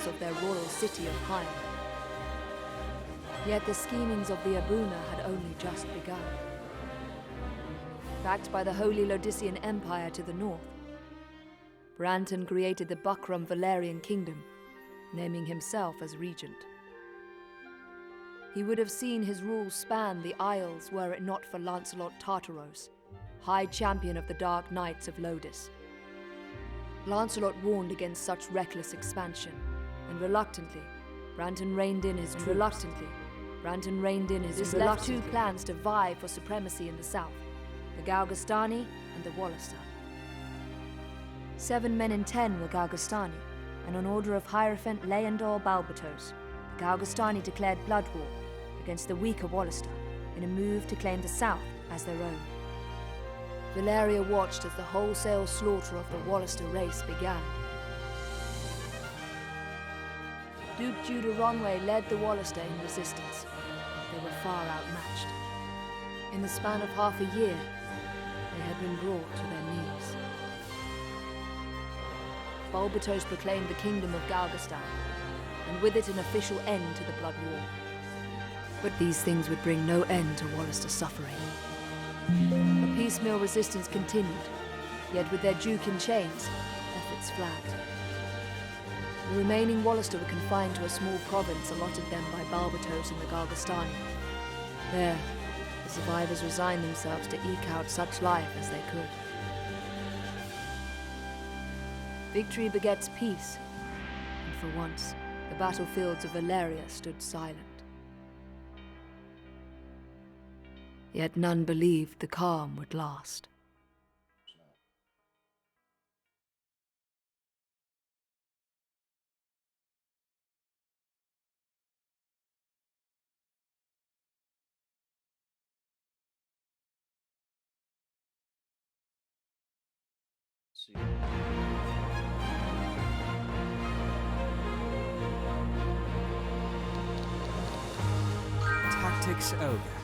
outskirts of their royal city of Heim. Yet the schemings of the Abuna had only just begun. Backed by the Holy Lodician Empire to the north, Branton created the Buckram Valerian Kingdom, naming himself as regent. He would have seen his rule span the Isles were it not for Lancelot Tartaros, High Champion of the Dark Knights of Lodis. Lancelot warned against such reckless expansion, and reluctantly, Branton reined in his troops. This left two clans to vie for supremacy in the south, the Galgastani and the Wallister. 7 men in 10 were Galgastani, and on order of Hierophant Leandor Balbatos, the Galgastani declared blood war against the weaker Wallister in a move to claim the south as their own. Valeria watched as the wholesale slaughter of the Wallister race began. Duke Judah Ronway led the Wallister in resistance. They were far outmatched. In the span of half a year, they had been brought to their knees. Balbatos proclaimed the Kingdom of Galgastan, and with it an official end to the blood war. But these things would bring no end to Wallister's suffering. A piecemeal resistance continued, yet with their Duke in chains, efforts flagged. The remaining Wallister were confined to a small province allotted them by Balbatos and the Galgastani. There, the survivors resigned themselves to eke out such life as they could. Victory begets peace, and for once, the battlefields of Valeria stood silent. Yet none believed the calm would last. Tactics Ogre.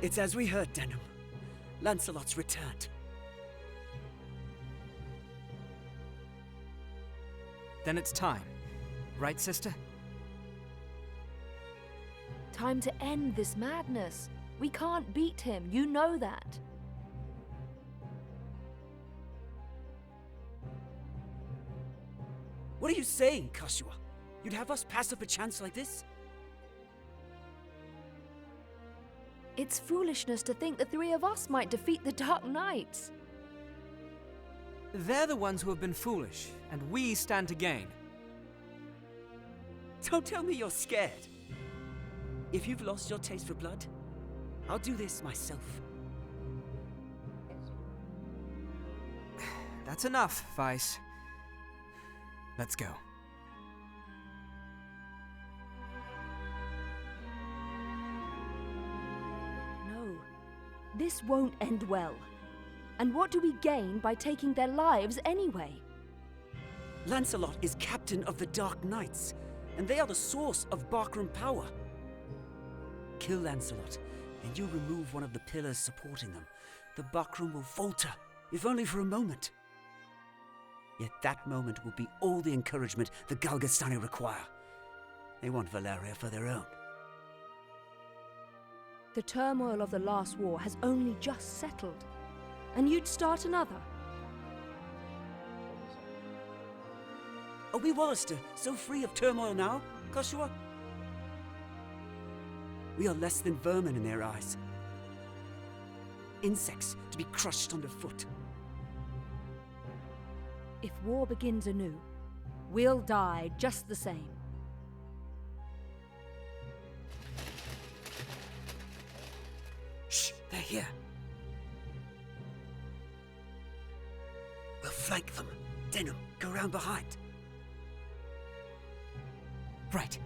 It's as we heard, Denham. Lancelot's returned. Then it's time. Right, sister? Time to end this madness. We can't beat him, you know that. What are you saying, Kashua? You'd have us pass up a chance like this? It's foolishness to think the three of us might defeat the Dark Knights. They're the ones who have been foolish, and we stand to gain. Don't tell me you're scared. If you've lost your taste for blood, I'll do this myself. That's enough, Vice. Let's go. No, this won't end well. And what do we gain by taking their lives anyway? Lancelot is captain of the Dark Knights, and they are the source of Barkram power. Kill Lancelot, and you remove one of the pillars supporting them. The Barkram will falter, if only for a moment. Yet that moment will be all the encouragement the Galgastani require. They want Valeria for their own. The turmoil of the last war has only just settled, and you'd start another. Are we Wallister so free of turmoil now, Kashua? We are less than vermin in their eyes. Insects to be crushed underfoot. If war begins anew, we'll die just the same. Shh, they're here. We'll flank them. Denham, go round behind. Right.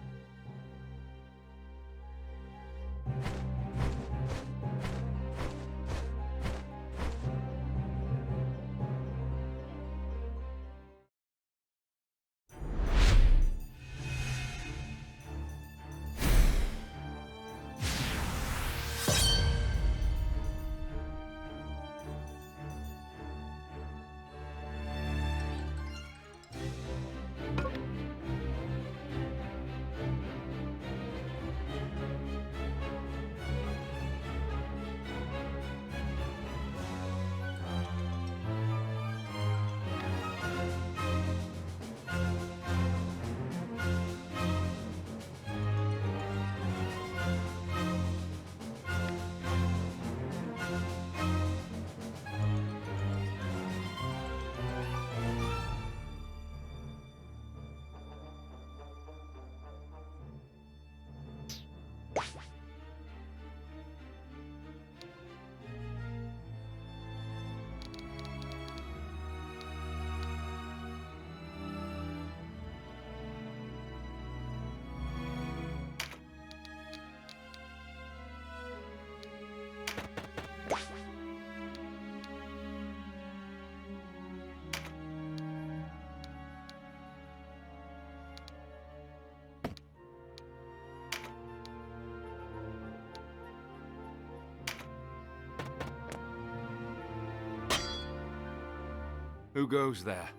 Who goes there?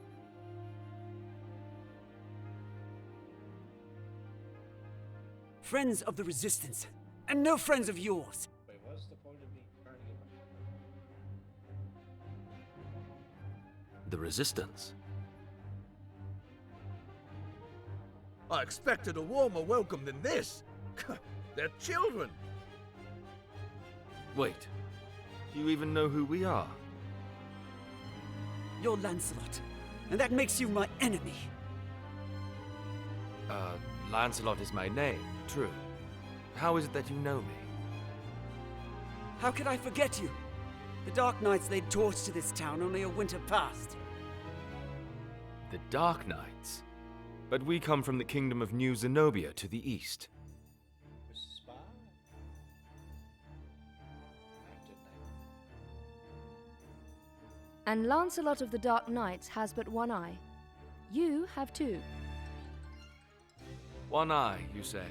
Friends of the Resistance, and no friends of yours. Wait, what's the point of me trying to get The Resistance? I expected a warmer welcome than this. They're children. Wait, do you even know who we are? You're Lancelot, and that makes you my enemy. Lancelot is my name, true. How is it that you know me? How could I forget you? The Dark Knights laid torch to this town only a winter past. The Dark Knights? But we come from the kingdom of New Zenobia to the east. spy? Acted And Lancelot of the Dark Knights has but one eye. You have two. One eye, you say?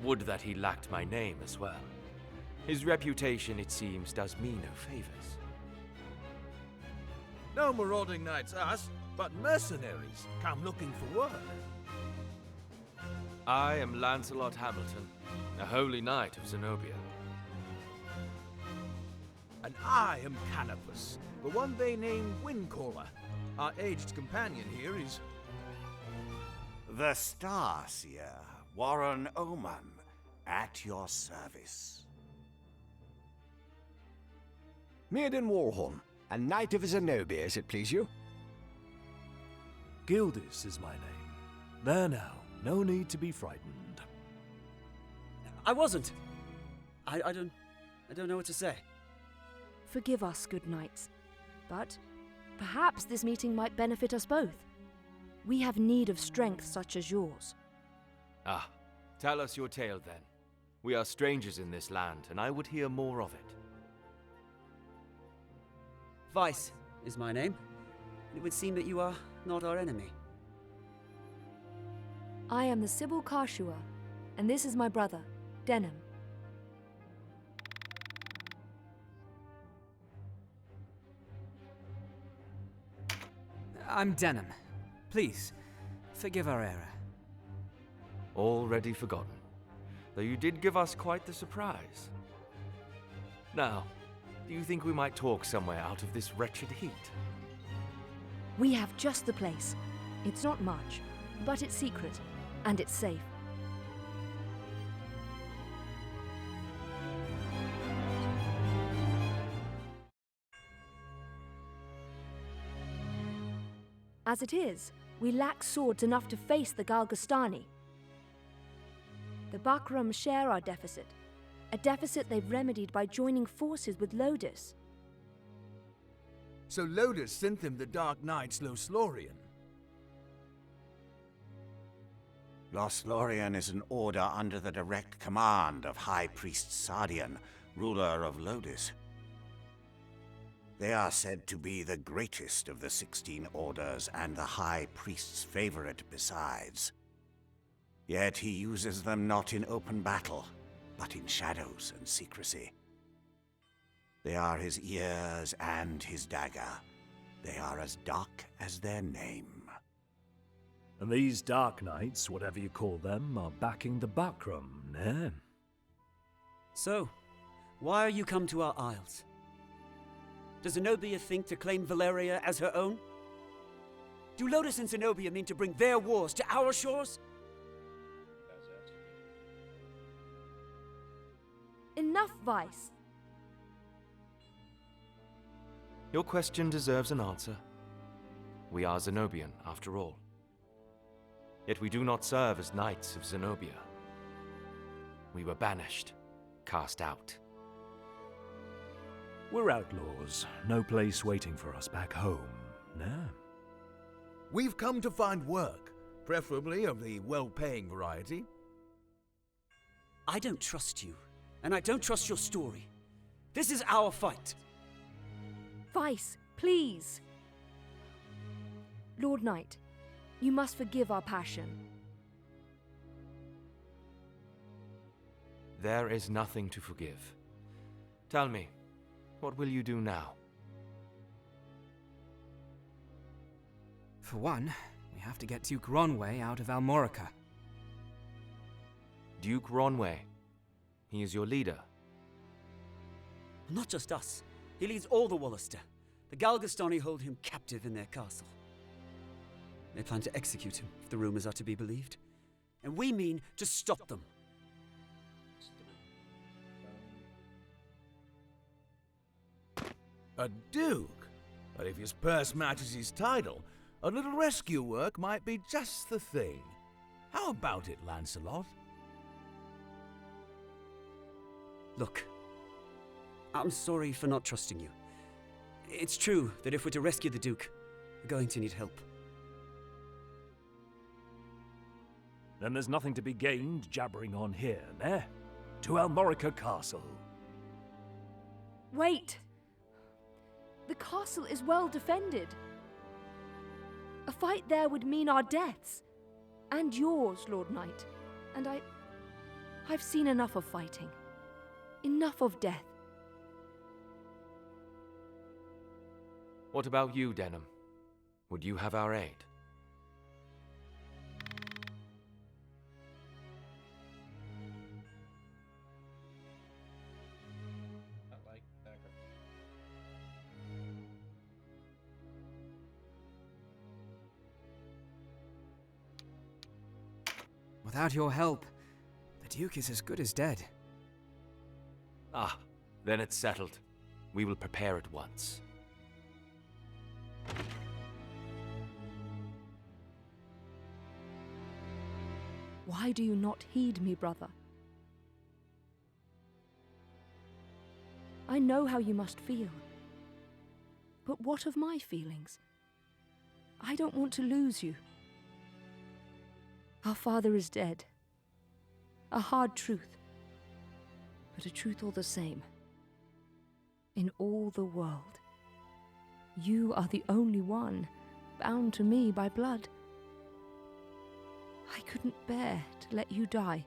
Would that he lacked my name as well. His reputation, it seems, does me no favors. No marauding knights us, but mercenaries come looking for work. I am Lancelot Hamilton, a holy knight of Zenobia. And I am Canopus, the one they name Windcaller. Our aged companion here is... The Starseer, Warren Oman, at your service. Maiden Warhorn, a knight of Zenobia, as it please you. Gildis is my name. There now, no need to be frightened. I wasn't. I don't know what to say. Forgive us, good knights, but perhaps this meeting might benefit us both. We have need of strength such as yours. Ah, tell us your tale then. We are strangers in this land, and I would hear more of it. Vice is my name. It would seem that you are not our enemy. I am the Sybil Karshua, and this is my brother, Denham. I'm Denham. Please, forgive our error. Already forgotten, though you did give us quite the surprise. Now, do you think we might talk somewhere out of this wretched heat? We have just the place. It's not much, but it's secret, and it's safe. As it is, we lack swords enough to face the Galgastani. The Bakram share our deficit, a deficit they've remedied by joining forces with Lodis. So Lodis sent them the Dark Knights Loslorian. Loslorian is an order under the direct command of High Priest Sardian, ruler of Lodis. They are said to be the greatest of the 16 orders and the High Priest's favorite besides. Yet he uses them not in open battle, but in shadows and secrecy. They are his ears and his dagger. They are as dark as their name. And these Dark Knights, whatever you call them, are backing the Bakram, eh? So, why are you come to our isles? Does Zenobia think to claim Valeria as her own? Do Lodis and Zenobia mean to bring their wars to our shores? That's it. Enough, Vice. Your question deserves an answer. We are Zenobian, after all. Yet we do not serve as knights of Zenobia. We were banished, cast out. We're outlaws, no place waiting for us back home, nah? We've come to find work, preferably of the well-paying variety. I don't trust you, and I don't trust your story. This is our fight. Vice, please. Lord Knight, you must forgive our passion. There is nothing to forgive. Tell me, what will you do now? For one, we have to get Duke Ronway out of Almorica. Duke Ronway. He is your leader. Not just us. He leads all the Wallister. The Galgastani hold him captive in their castle. They plan to execute him, if the rumors are to be believed. And we mean to stop them. A duke? But if his purse matches his title, a little rescue work might be just the thing. How about it, Lancelot? Look, I'm sorry for not trusting you. It's true that if we're to rescue the Duke, we're going to need help. Then there's nothing to be gained jabbering on here, eh? To Almorica Castle. Wait! The castle is well defended. A fight there would mean our deaths. And yours, Lord Knight. And I've seen enough of fighting. Enough of death. What about you, Denham? Would you have our aid? Not like sacrifice. Without your help, the Duke is as good as dead. Ah, then it's settled. We will prepare at once. Why do you not heed me, brother? I know how you must feel. But what of my feelings? I don't want to lose you. Our father is dead. A hard truth, but a truth all the same. In all the world, you are the only one bound to me by blood. I couldn't bear to let you die.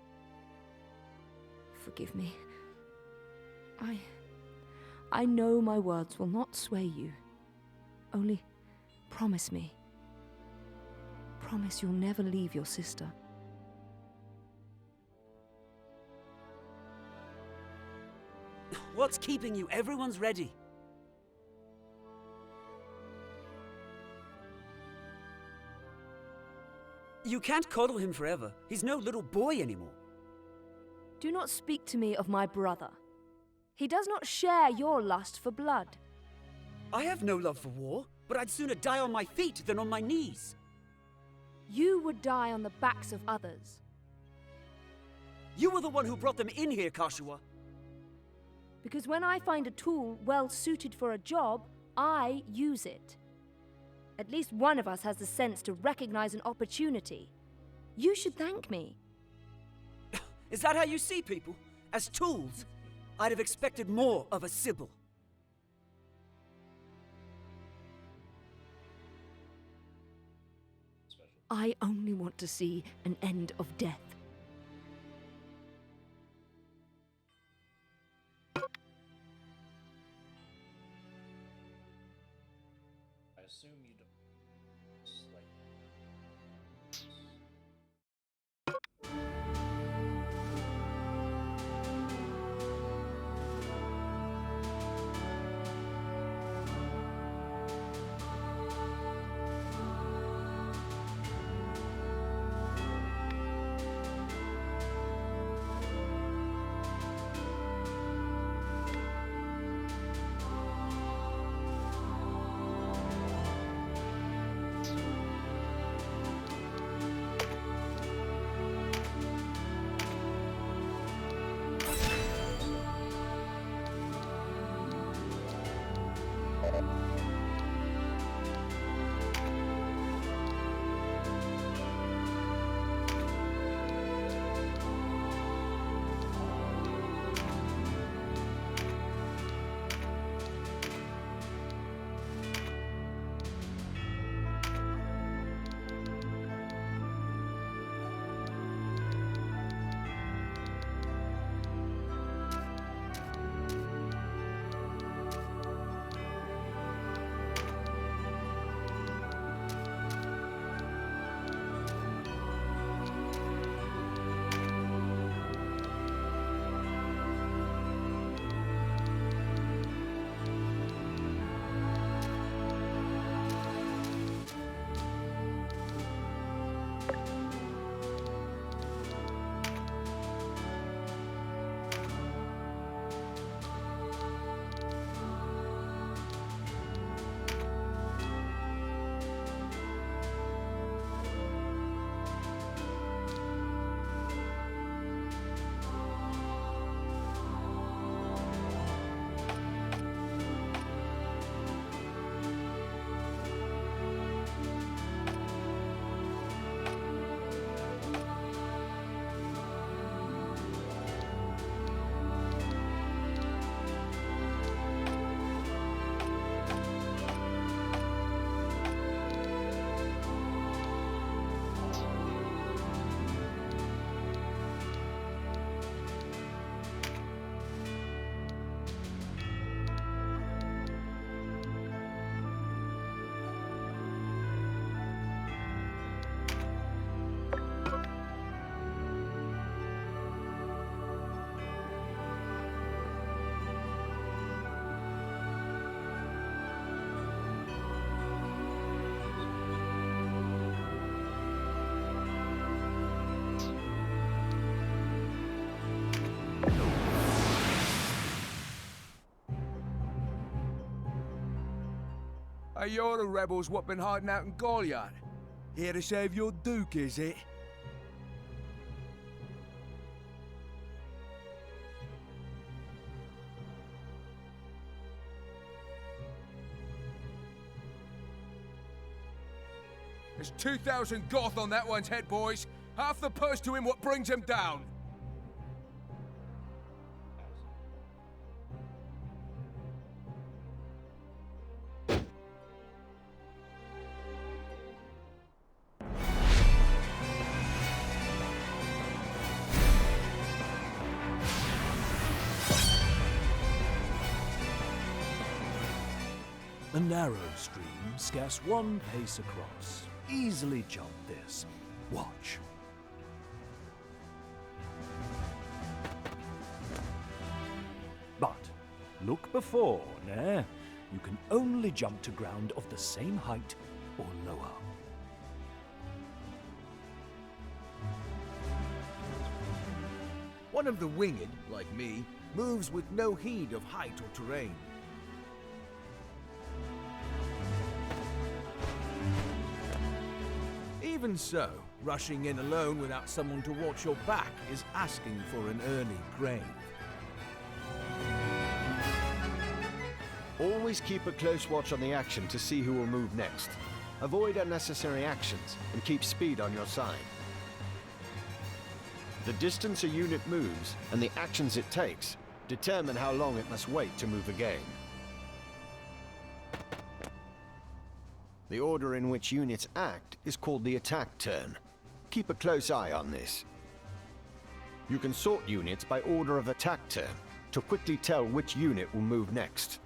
Forgive me. I know my words will not sway you. Only promise me. Promise you'll never leave your sister. What's keeping you? Everyone's ready. You can't coddle him forever. He's no little boy anymore. Do not speak to me of my brother. He does not share your lust for blood. I have no love for war, but I'd sooner die on my feet than on my knees. You would die on the backs of others. You were the one who brought them in here, Kashua. Because when I find a tool well suited for a job, I use it. At least one of us has the sense to recognize an opportunity. You should thank me. Is that how you see people? As tools? I'd have expected more of a Sybil. I only want to see an end of death. I assume you don't. Slightly. Hey, you're the rebels what been hiding out in Goliath. Here to save your Duke, is it? There's 2,000 Goth on that one's head, boys. Half the purse to him what brings him down. A narrow stream, scarce one pace across. Easily jump this. Watch. But look before, ne? You can only jump to ground of the same height or lower. One of the winged, like me, moves with no heed of height or terrain. Even so, rushing in alone without someone to watch your back is asking for an early grave. Always keep a close watch on the action to see who will move next. Avoid unnecessary actions and keep speed on your side. The distance a unit moves and the actions it takes determine how long it must wait to move again. The order in which units act is called the attack turn. Keep a close eye on this. You can sort units by order of attack turn to quickly tell which unit will move next.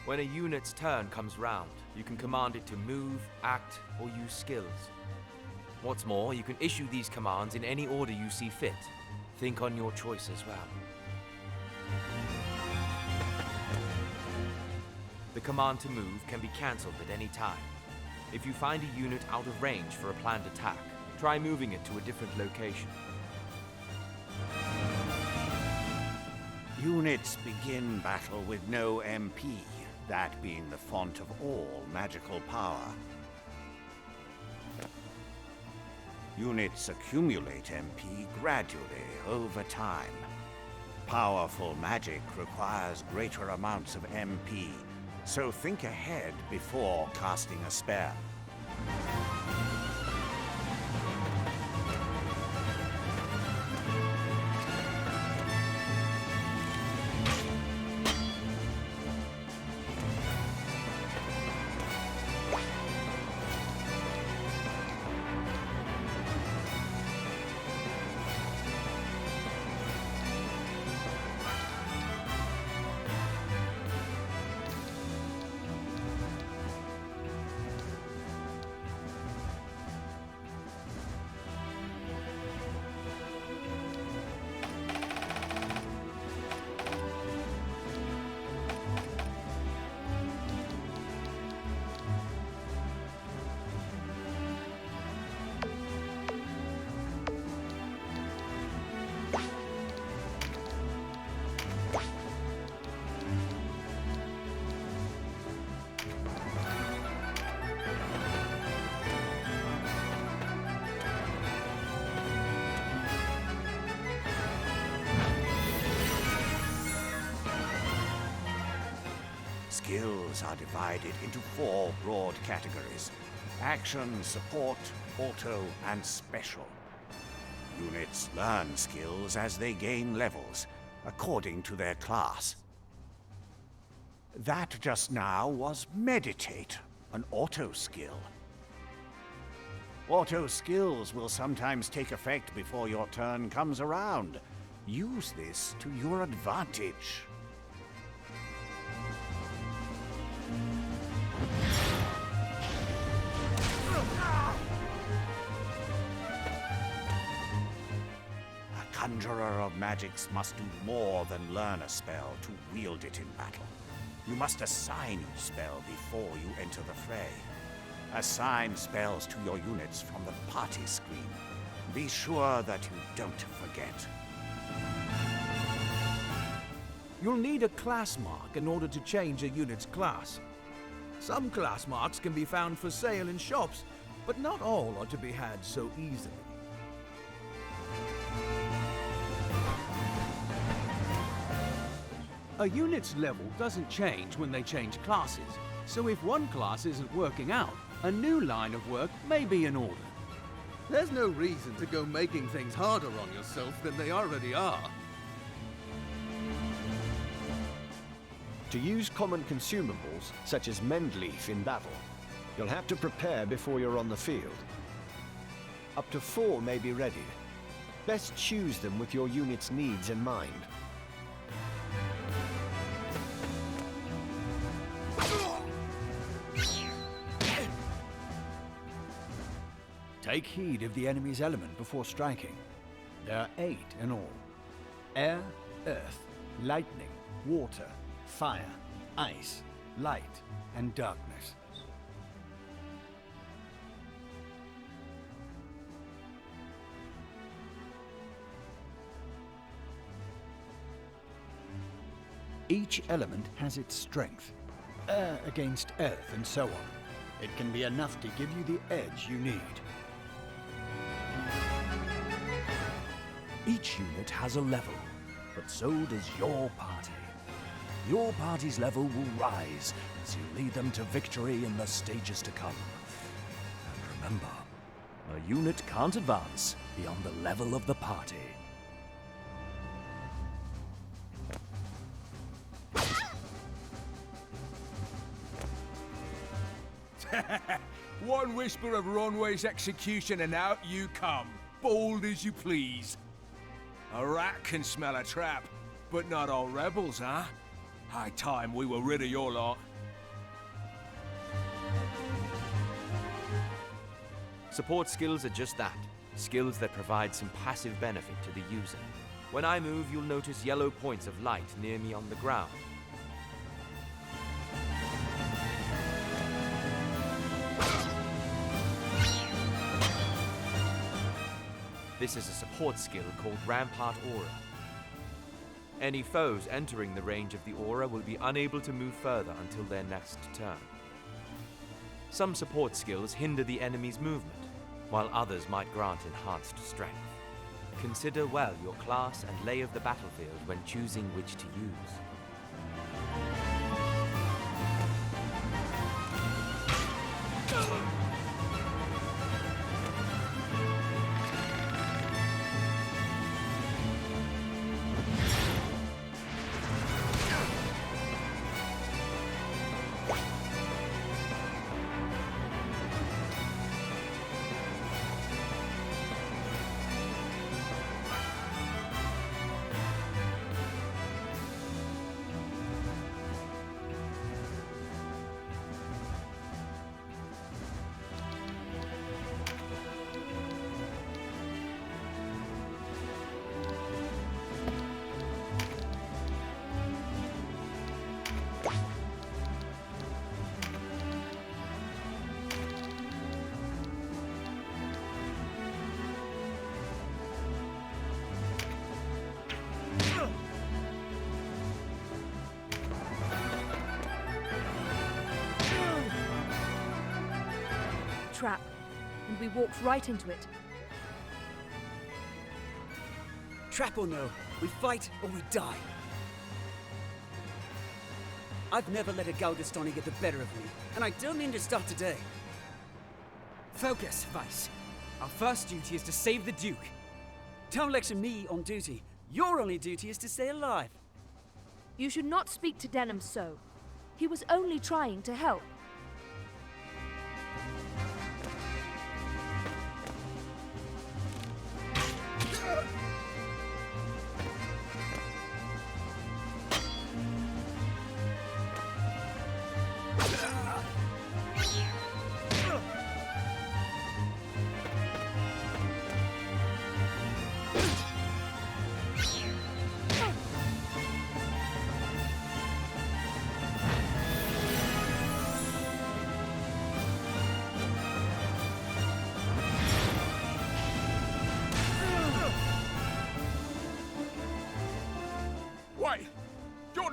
When a unit's turn comes round, you can command it to move, act, or use skills. What's more, you can issue these commands in any order you see fit. Think on your choice as well. The command to move can be cancelled at any time. If you find a unit out of range for a planned attack, try moving it to a different location. Units begin battle with no MP, that being the font of all magical power. Units accumulate MP gradually over time. Powerful magic requires greater amounts of MP, so think ahead before casting a spell. Skills are divided into 4 broad categories: action, support, auto, and special. Units learn skills as they gain levels, according to their class. That just now was Meditate, an auto skill. Auto skills will sometimes take effect before your turn comes around. Use this to your advantage. A conjurer of magics must do more than learn a spell to wield it in battle. You must assign each spell before you enter the fray. Assign spells to your units from the party screen. Be sure that you don't forget. You'll need a class mark in order to change a unit's class. Some class marks can be found for sale in shops, but not all are to be had so easily. A unit's level doesn't change when they change classes, so if one class isn't working out, a new line of work may be in order. There's no reason to go making things harder on yourself than they already are. To use common consumables, such as Mendleaf in battle, you'll have to prepare before you're on the field. Up to 4 may be ready. Best choose them with your unit's needs in mind. Take heed of the enemy's element before striking. There are 8 in all. Air, earth, lightning, water, fire, ice, light, and darkness. Each element has its strength. Air against earth and so on. It can be enough to give you the edge you need. Each unit has a level, but so does your party. Your party's level will rise as you lead them to victory in the stages to come. And remember, a unit can't advance beyond the level of the party. One whisper of Ronway's execution and out you come, bold as you please. A rat can smell a trap, but not all rebels, huh? High time we were rid of your lot. Support skills are just that, skills that provide some passive benefit to the user. When I move, you'll notice yellow points of light near me on the ground. This is a support skill called Rampart Aura. Any foes entering the range of the aura will be unable to move further until their next turn. Some support skills hinder the enemy's movement, while others might grant enhanced strength. Consider well your class and lay of the battlefield when choosing which to use. Trap, and we walked right into it. Trap or no, we fight or we die. I've never let a Galgastani get the better of me, and I don't mean to start today. Focus, Vice. Our first duty is to save the Duke. Don't lecture me on duty. Your only duty is to stay alive. You should not speak to Denham so. He was only trying to help.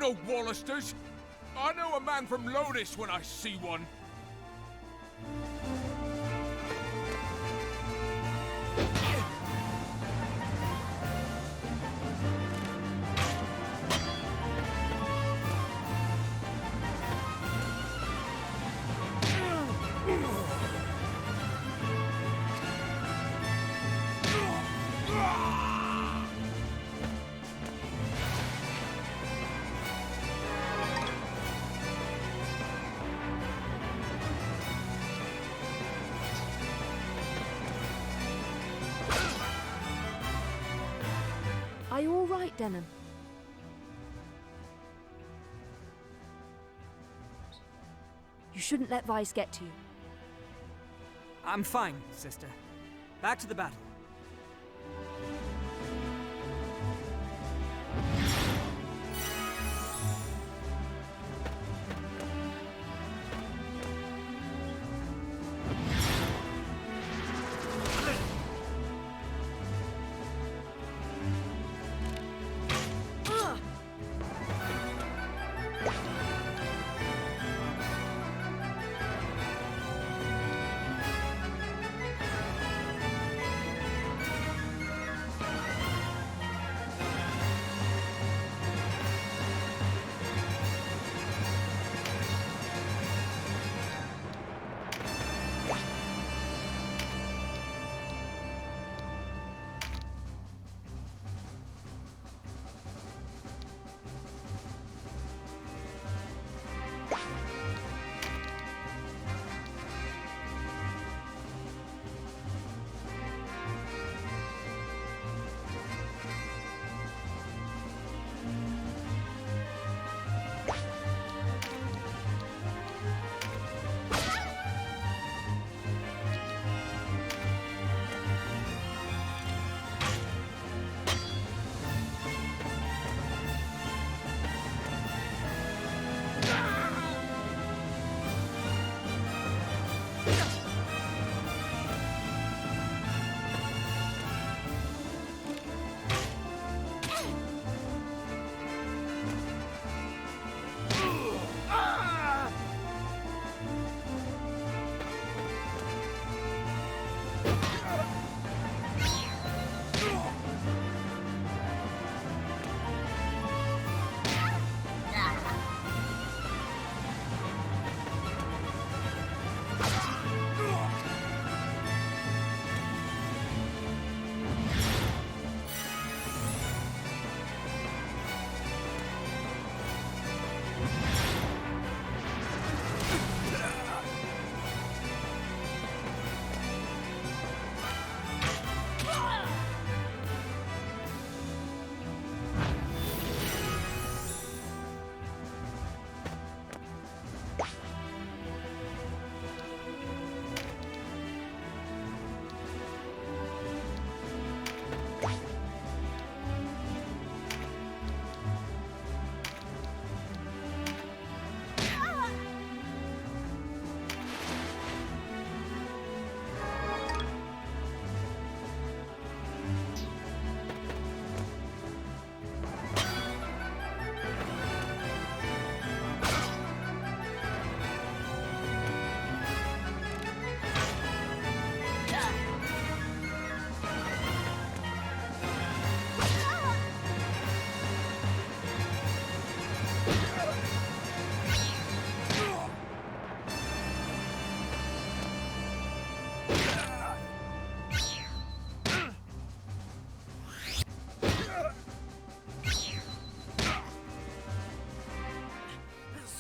no Wallisters. I know a man from Lodis when I see one. Are you all right, Denham? You shouldn't let Vice get to you. I'm fine, sister. Back to the battle.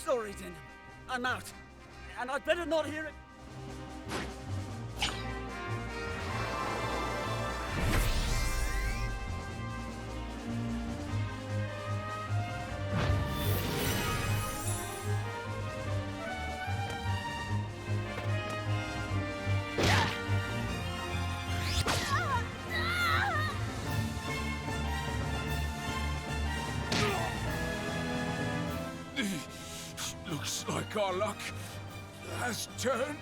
Sorry, Denham. I'm out. And I'd better not hear it. Looks like our luck has turned.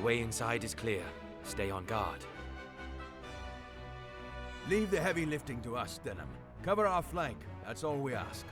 way inside is clear. Stay on guard. Leave the heavy lifting to us, Denham. Cover our flank. That's all we ask.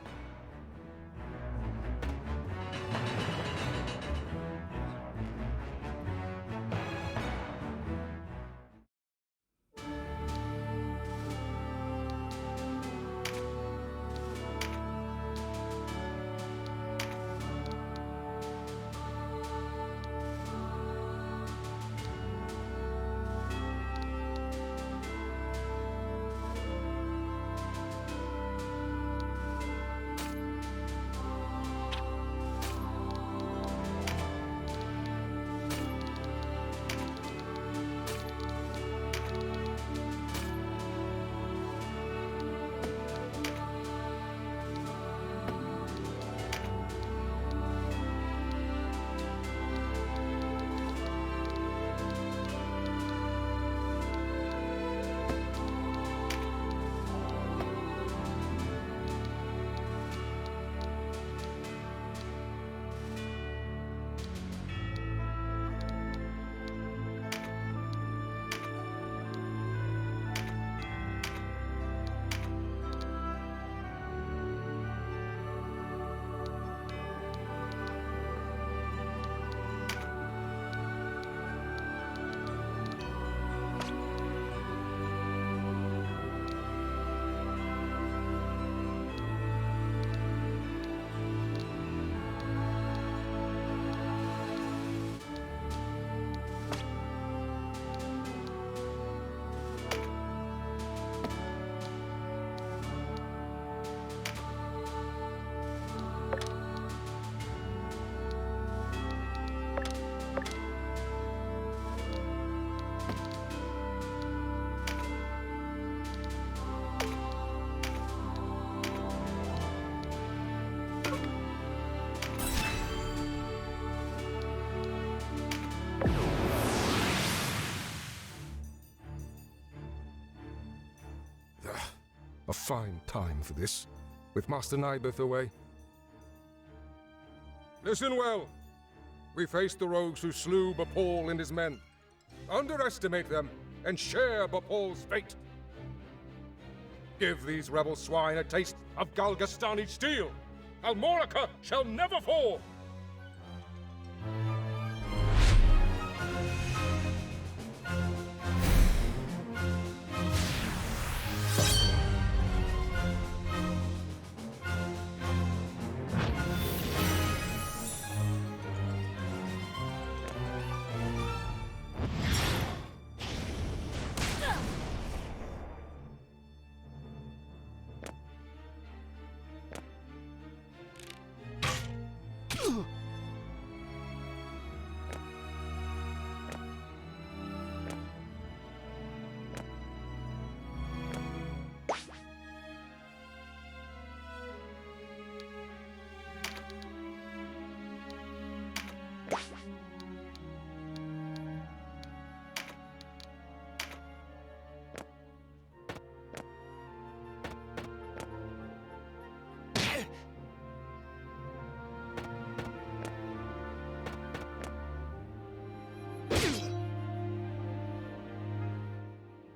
A fine time for this, with Master Nibeth away. Listen well. We face the rogues who slew Bapal and his men. Underestimate them, and share Bapal's fate. Give these rebel swine a taste of Galgastani steel. Almorica shall never fall!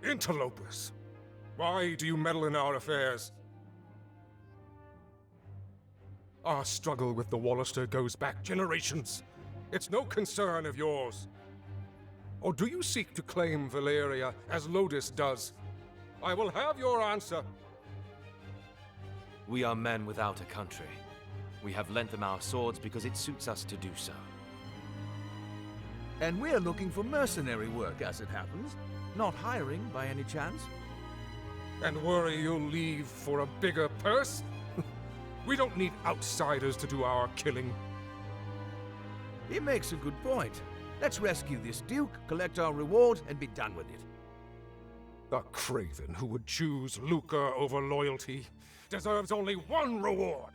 Interlopers! Why do you meddle in our affairs? Our struggle with the Wallister goes back generations. It's no concern of yours. Or do you seek to claim Valeria as Lodis does? I will have your answer. We are men without a country. We have lent them our swords because it suits us to do so. And we're looking for mercenary work, as it happens. Not hiring, by any chance? And worry you'll leave for a bigger purse? We don't need outsiders to do our killing. He makes a good point. Let's rescue this Duke, collect our reward, and be done with it. The craven who would choose lucre over loyalty deserves only one reward.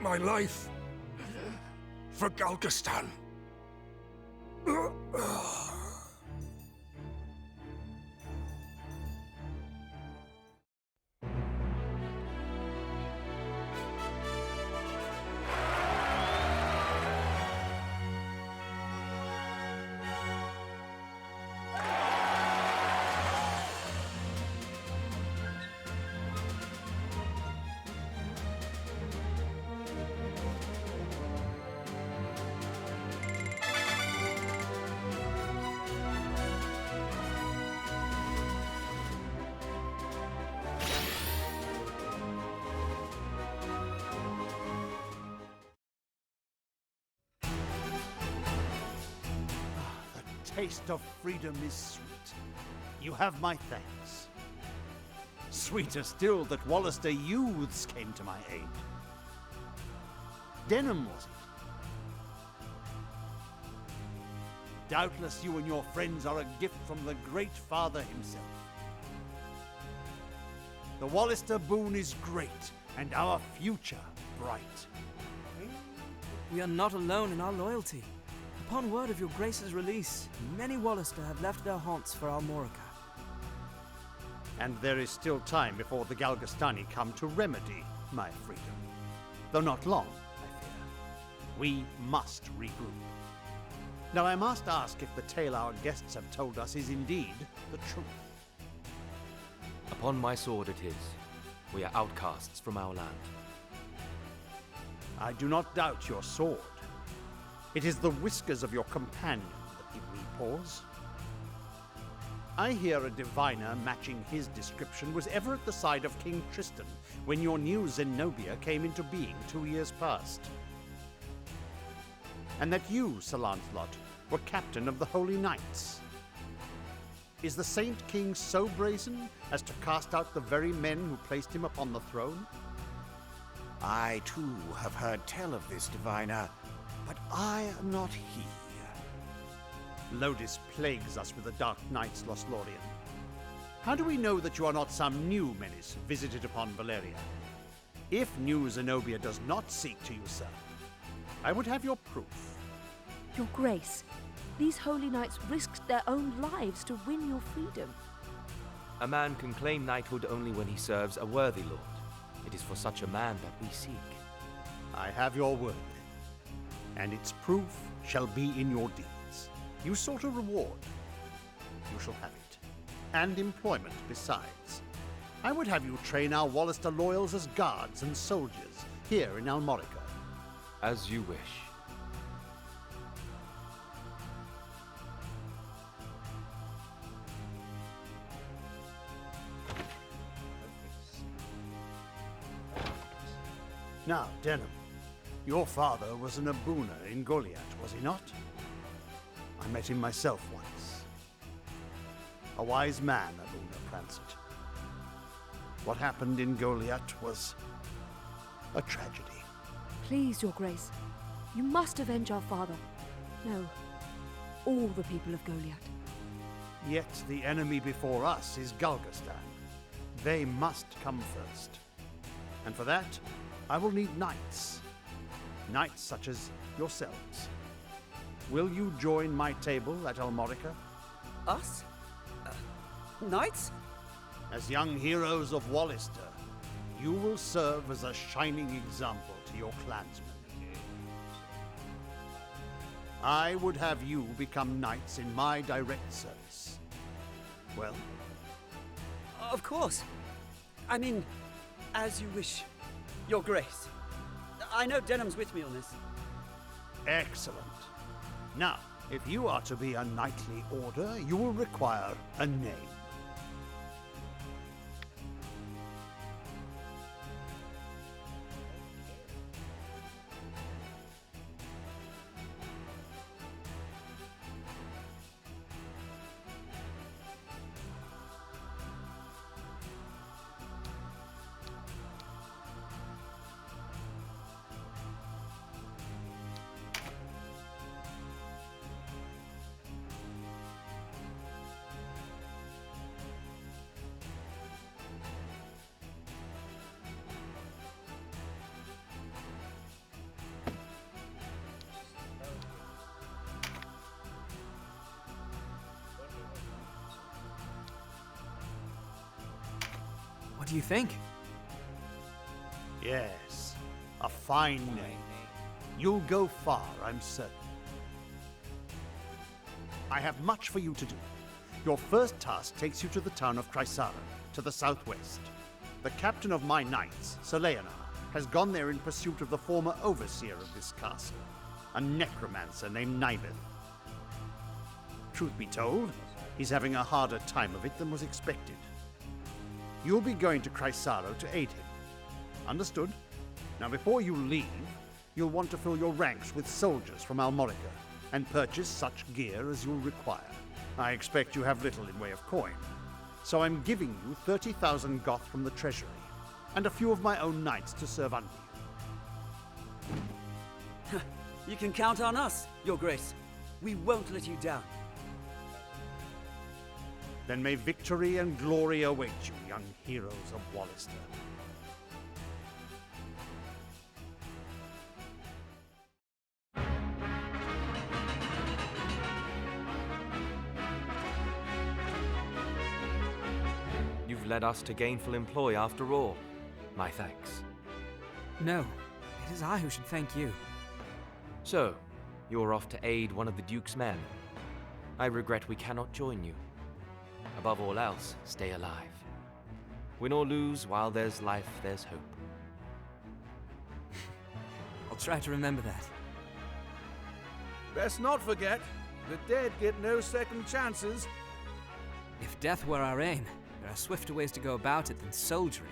My life for Galgastan. Taste of freedom is sweet. You have my thanks. Sweeter still that Wallister youths came to my aid. Denham, was it? Doubtless you and your friends are a gift from the Great Father himself. The Wallister boon is great, and our future bright. We are not alone in our loyalty. The Upon word of your Grace's release, many Wallister have left their haunts for Almorica. And there is still time before the Galgastani come to remedy my freedom. Though not long, I fear. We must regroup. Now I must ask if the tale our guests have told us is indeed the truth. Upon my sword it is. We are outcasts from our land. I do not doubt your sword. It is the whiskers of your companion that give me pause. I hear a diviner matching his description was ever at the side of King Tristan when your new Zenobia came into being 2 years past. And that you, Sir Lancelot, were captain of the Holy Knights. Is the Saint King so brazen as to cast out the very men who placed him upon the throne? I too have heard tell of this diviner, but I am not he. Lodis plagues us with the Dark Knights, Lothlorien. How do we know that you are not some new menace visited upon Valeria? If new Zenobia does not seek to usurp, I would have your proof. Your Grace, these holy knights risked their own lives to win your freedom. A man can claim knighthood only when he serves a worthy lord. It is for such a man that we seek. I have your word, and its proof shall be in your deeds. You sought a reward. You shall have it. And employment besides. I would have you train our Wallister loyals as guards and soldiers here in Almorica. As you wish. Now, Denham, your father was an Abuna in Goliath, was he not? I met him myself once. A wise man, Abuna Prancet. What happened in Goliath was a tragedy. Please, Your Grace, you must avenge our father. No, all the people of Goliath. Yet the enemy before us is Galgastan. They must come first. And for that, I will need knights. Knights such as yourselves. Will you join my table at Almorica? Us? Knights? As young heroes of Wallister, you will serve as a shining example to your clansmen. I would have you become knights in my direct service. Well? Of course. I mean, as you wish, Your Grace. I know Denham's with me on this. Excellent. Now, if you are to be a knightly order, you will require a name. What do you think? Yes, a fine name. You'll go far, I'm certain. I have much for you to do. Your first task takes you to the town of Chrysara, to the southwest. The captain of my knights, Sir Leonard, has gone there in pursuit of the former overseer of this castle, a necromancer named Nibeth. Truth be told, he's having a harder time of it than was expected. You'll be going to Chrysaro to aid him. Understood? Now before you leave, you'll want to fill your ranks with soldiers from Almorica and purchase such gear as you'll require. I expect you have little in way of coin, so I'm giving you 30,000 goth from the treasury, and a few of my own knights to serve under you. You can count on us, Your Grace. We won't let you down. Then may victory and glory await you, young heroes of Wallister. led us to gainful employ after all. My thanks. No, it is I who should thank you. So, you're off to aid one of the Duke's men. I regret we cannot join you. Above all else, stay alive. Win or lose, while there's life, there's hope. I'll try to remember that. Best not forget, the dead get no second chances. If death were our aim, there are swifter ways to go about it than soldiering.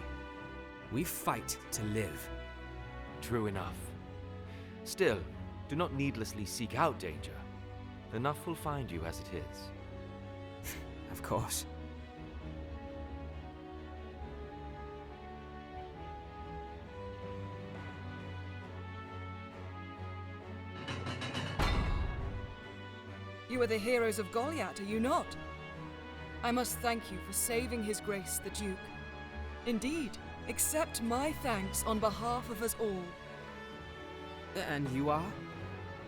We fight to live. True enough. Still, do not needlessly seek out danger. Enough will find you as it is. Of course. You are the heroes of Goliath, are you not? I must thank you for saving His Grace the Duke. Indeed, accept my thanks on behalf of us all. And you are?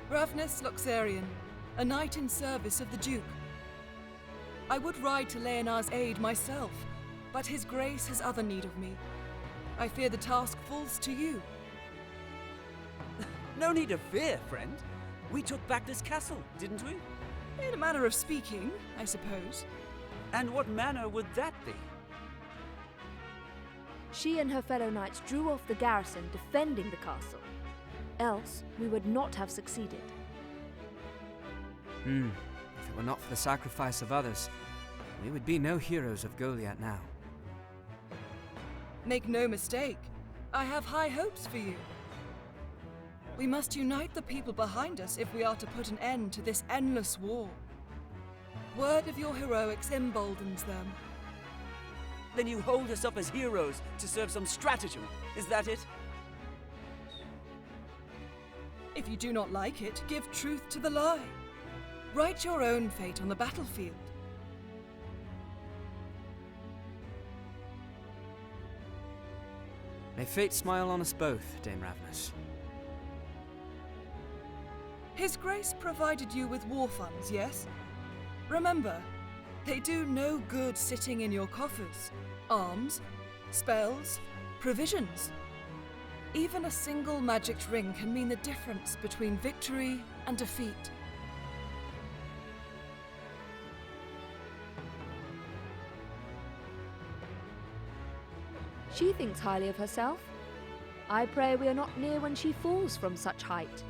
Ravnus Loxarian, a knight in service of the Duke. I would ride to Leonar's aid myself, but His Grace has other need of me. I fear the task falls to you. No need of fear, friend. We took back this castle, didn't we? In a manner of speaking, I suppose. And what manner would that be? She and her fellow knights drew off the garrison defending the castle. Else, we would not have succeeded. If it were not for the sacrifice of others, we would be no heroes of Goliath now. Make no mistake, I have high hopes for you. We must unite the people behind us if we are to put an end to this endless war. Word of your heroics emboldens them. Then you hold us up as heroes to serve some stratagem, is that it? If you do not like it, give truth to the lie. Write your own fate on the battlefield. May fate smile on us both, Dame Ravnus. His Grace provided you with war funds, yes? Remember, they do no good sitting in your coffers. Arms, spells, provisions. Even a single magicked ring can mean the difference between victory and defeat. She thinks highly of herself. I pray we are not near when she falls from such height.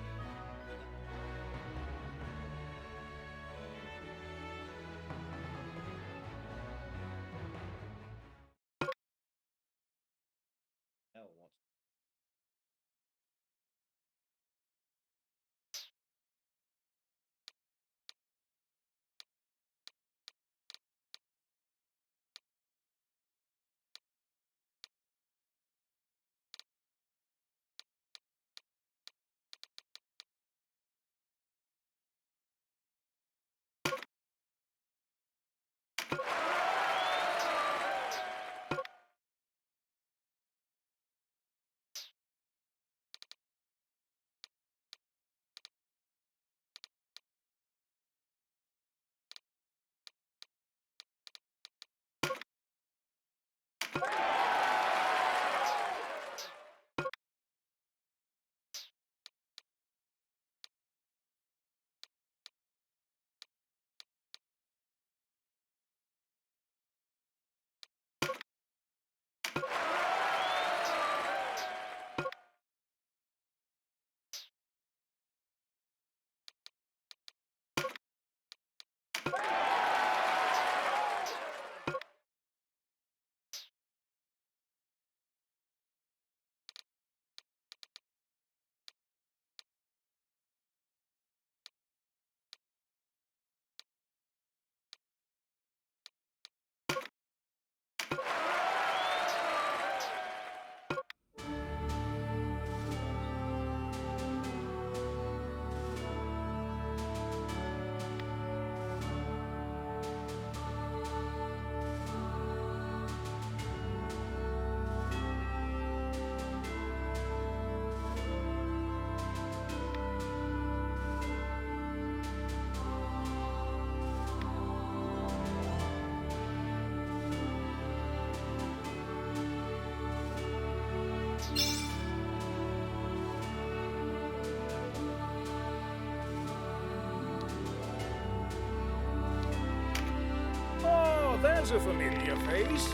a familiar face.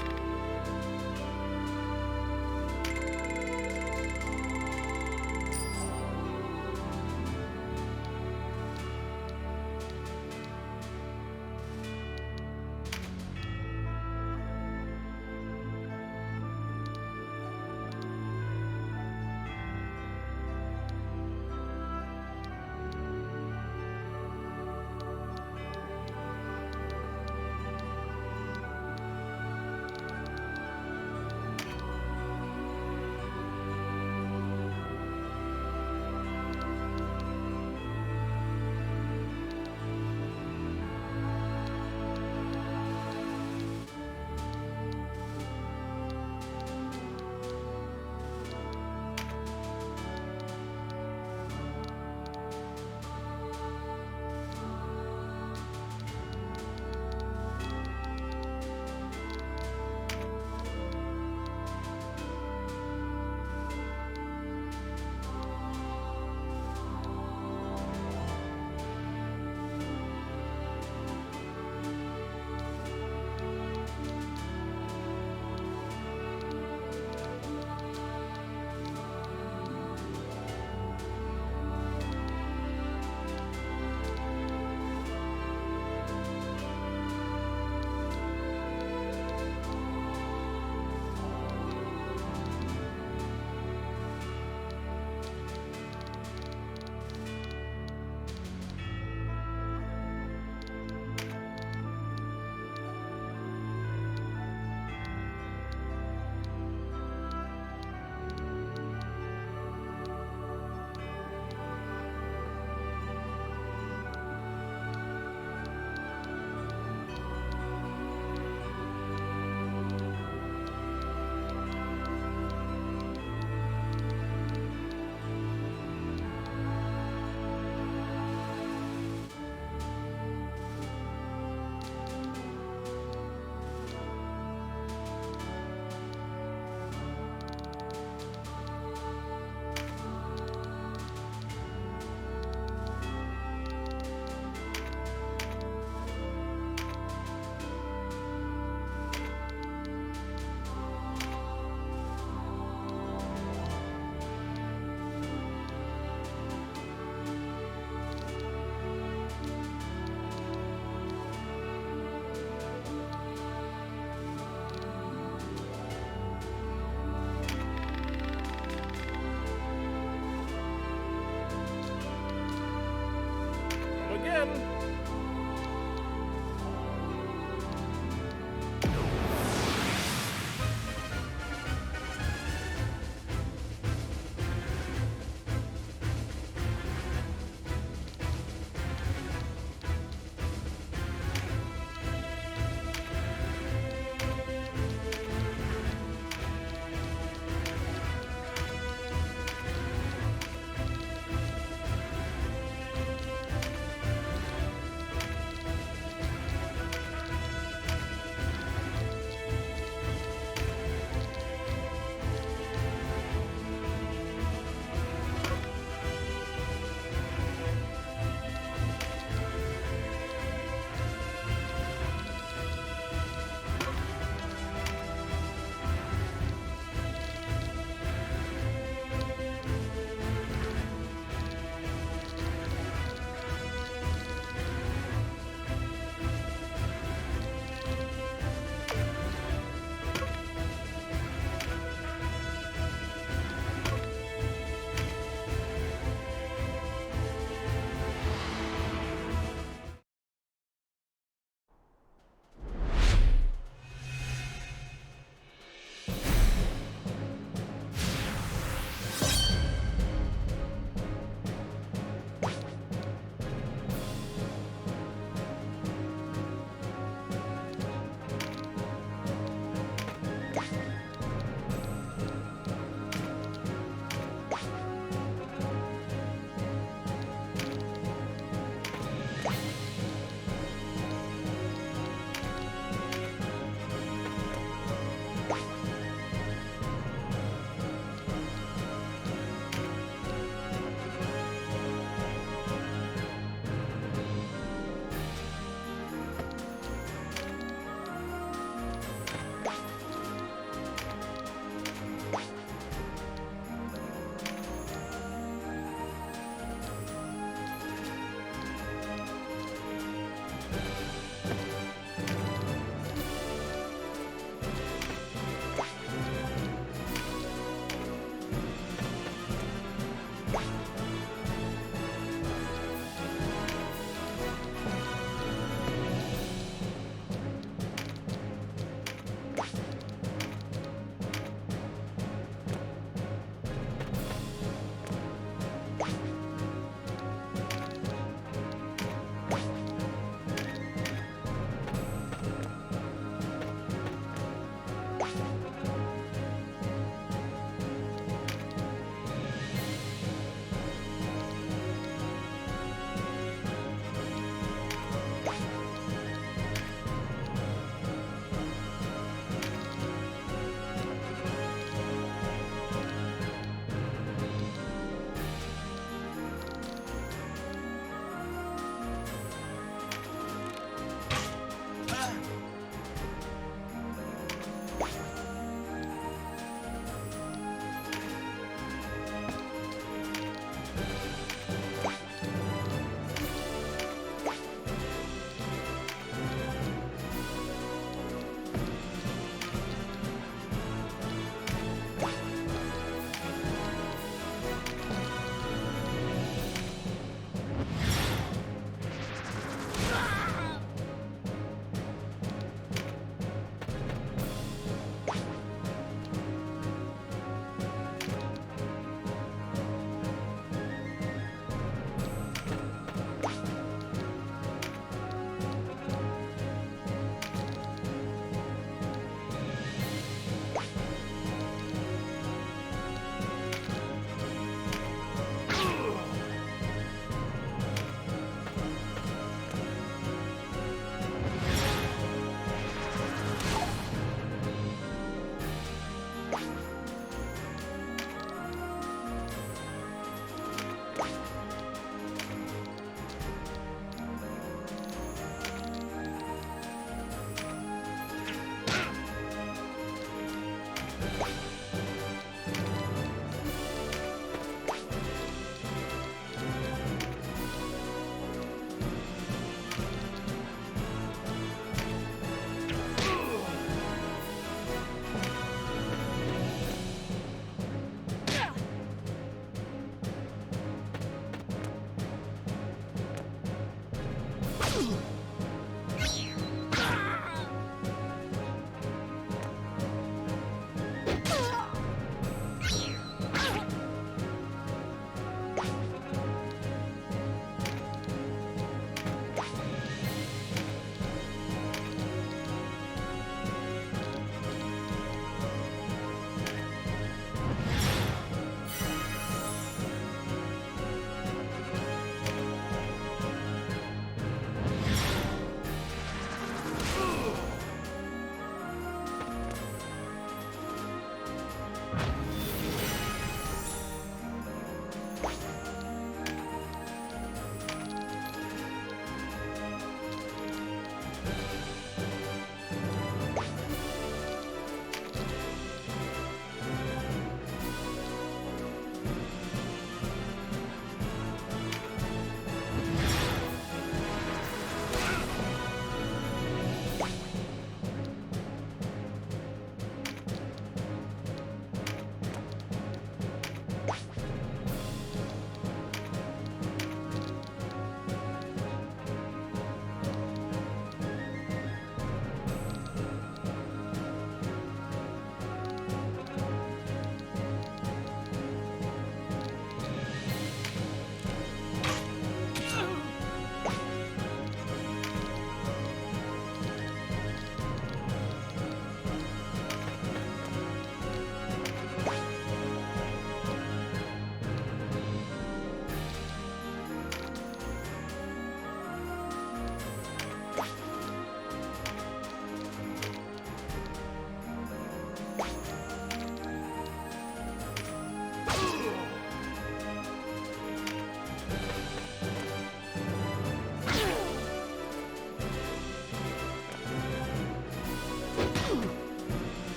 Again.